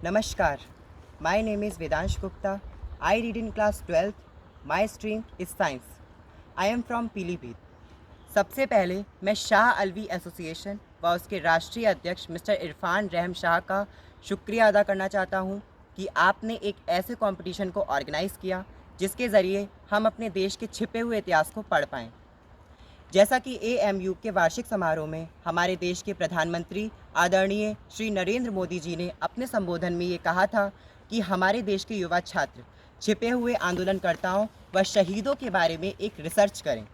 Namaskar. My name is Vedansh Gupta. I read in class 12th. My stream is science. I am from Pilibhit. सबसे पहले मैं Shah Alvi association व उसके राष्ट्रीय अध्यक्ष मिस्टर इरफान रहम शाह का शुक्रिया अदा करना चाहता हूं कि आपने एक ऐसे कंपटीशन को ऑर्गेनाइज़ किया जिसके ज़रिए हम अपने देश के छिपे हुए इतिहास को पढ़ पाएँ। जैसा कि एएमयू के वार्षिक समारोह में हमारे देश के प्रधानमंत्री आदरणीय श्री नरेंद्र मोदी जी ने अपने संबोधन में ये कहा था कि हमारे देश के युवा छात्र छिपे हुए आंदोलनकर्ताओं व शहीदों के बारे में एक रिसर्च करें।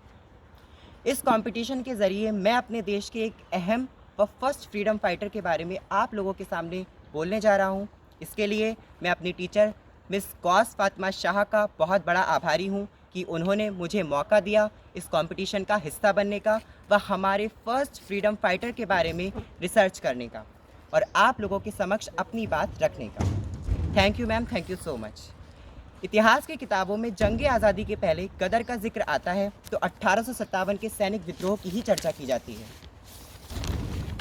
इस कंपटीशन के ज़रिए मैं अपने देश के एक अहम व फर्स्ट फ्रीडम फाइटर के बारे में आप लोगों के सामने बोलने जा रहा हूँ। इसके लिए मैं अपनी टीचर मिस गौस फातिमा शाह का बहुत बड़ा आभारी हूँ कि उन्होंने मुझे मौका दिया इस कंपटीशन का हिस्सा बनने का व हमारे फर्स्ट फ्रीडम फाइटर के बारे में रिसर्च करने का और आप लोगों के समक्ष अपनी बात रखने का। Thank you ma'am, thank you so much. इतिहास की किताबों में जंग आज़ादी के पहले गदर का जिक्र आता है तो 1857 के सैनिक विद्रोह की ही चर्चा की जाती है।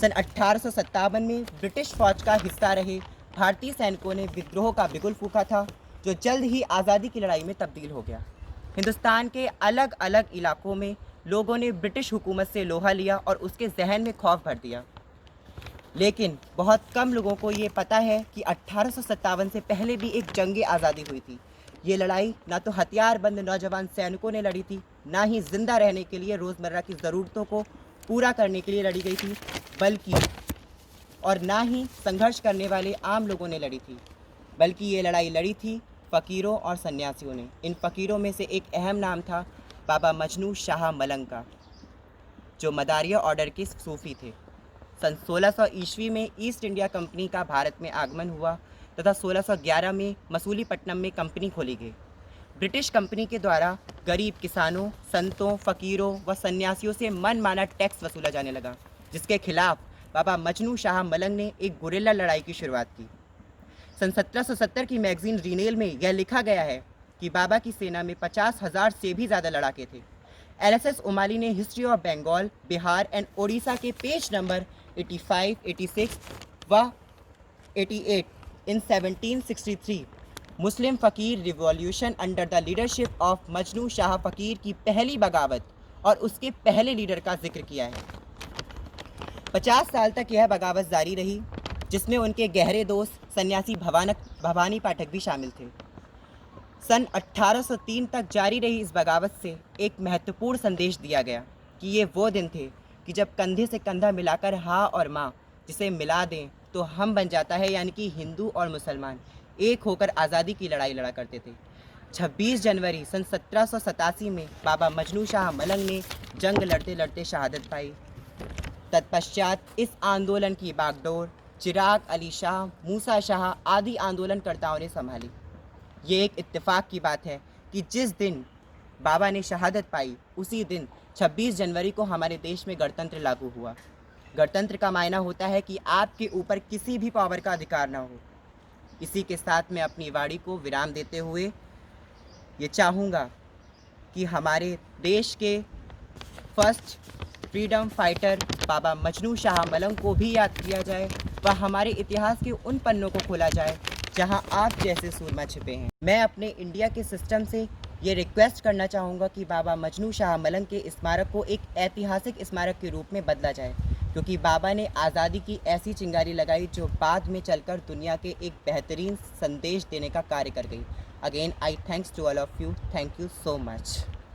सन 1857 में ब्रिटिश फौज का हिस्सा रहे भारतीय सैनिकों ने विद्रोह का बिगुल फूंका था जो जल्द ही आज़ादी की लड़ाई में तब्दील हो गया। हिंदुस्तान के अलग अलग इलाकों में लोगों ने ब्रिटिश हुकूमत से लोहा लिया और उसके जहन में खौफ भर दिया। लेकिन बहुत कम लोगों को ये पता है कि 1857 से पहले भी एक जंग आज़ादी हुई थी। ये लड़ाई ना तो हथियारबंद नौजवान सैनिकों ने लड़ी थी, ना ही जिंदा रहने के लिए रोज़मर्रा की ज़रूरतों को पूरा करने के लिए लड़ी गई थी, बल्कि और ना ही संघर्ष करने वाले आम लोगों ने लड़ी थी, बल्कि ये लड़ाई लड़ी थी फ़कीरों और सन्यासियों ने। इन फ़कीरों में से एक अहम नाम था बाबा मजनू शाह मलंग का, जो मदारिया ऑर्डर के सूफ़ी थे। सन 1600 ईस्वी में ईस्ट इंडिया कंपनी का भारत में आगमन हुआ तथा 1611 में मसूलीपट्टनम में कंपनी खोली गई। ब्रिटिश कंपनी के द्वारा गरीब किसानों, संतों, फ़कीरों व सन्यासियों से मनमाना टैक्स वसूला जाने लगा, जिसके खिलाफ बाबा मजनू शाह मलंग ने एक गुरिल्ला लड़ाई की शुरुआत की। सन 1770 की मैगजीन रीनेल में यह लिखा गया है कि बाबा की सेना में 50,000 से भी ज़्यादा लड़ाके थे। एलएसएस ओमाली ने history of Bengal, Bihar and Odisha के पेज नंबर 85, 86 व 88 इन 1763 मुस्लिम फ़कीर revolution under the leadership of Majnu Shah फ़कीर की पहली बगावत और उसके पहले लीडर का जिक्र किया है। 50 साल तक यह बगावत जारी रही, जिसमें उनके गहरे दोस्त सन्यासी भवानी पाठक भी शामिल थे। सन 1803 तक जारी रही इस बगावत से एक महत्वपूर्ण संदेश दिया गया कि ये वो दिन थे कि जब कंधे से कंधा मिलाकर हाँ और माँ जिसे मिला दें तो हम बन जाता है, यानी कि हिंदू और मुसलमान एक होकर आज़ादी की लड़ाई लड़ा करते थे। 26 जनवरी सन 1787 में बाबा मजनू शाह मलंग ने जंग लड़ते लड़ते शहादत पाई। तत्पश्चात इस आंदोलन की बागडोर चिराग अली शाह, मूसा शाह आदि आंदोलनकर्ताओं ने संभाली। ये एक इत्तेफाक की बात है कि जिस दिन बाबा ने शहादत पाई उसी दिन 26 जनवरी को हमारे देश में गणतंत्र लागू हुआ। गणतंत्र का मायना होता है कि आपके ऊपर किसी भी पावर का अधिकार ना हो। इसी के साथ मैं अपनी वाणी को विराम देते हुए ये चाहूँगा कि हमारे देश के फर्स्ट फ्रीडम फाइटर बाबा मजनू शाह मलंग को भी याद किया जाए व हमारे इतिहास के उन पन्नों को खोला जाए जहां आप जैसे सूरमा छिपे हैं। मैं अपने इंडिया के सिस्टम से ये रिक्वेस्ट करना चाहूँगा कि बाबा मजनू शाह मलंग के स्मारक को एक ऐतिहासिक स्मारक के रूप में बदला जाए, क्योंकि बाबा ने आज़ादी की ऐसी चिंगारी लगाई जो बाद में चलकर दुनिया के एक बेहतरीन संदेश देने का कार्य कर गई। Again I thanks to all of you. Thank you so much.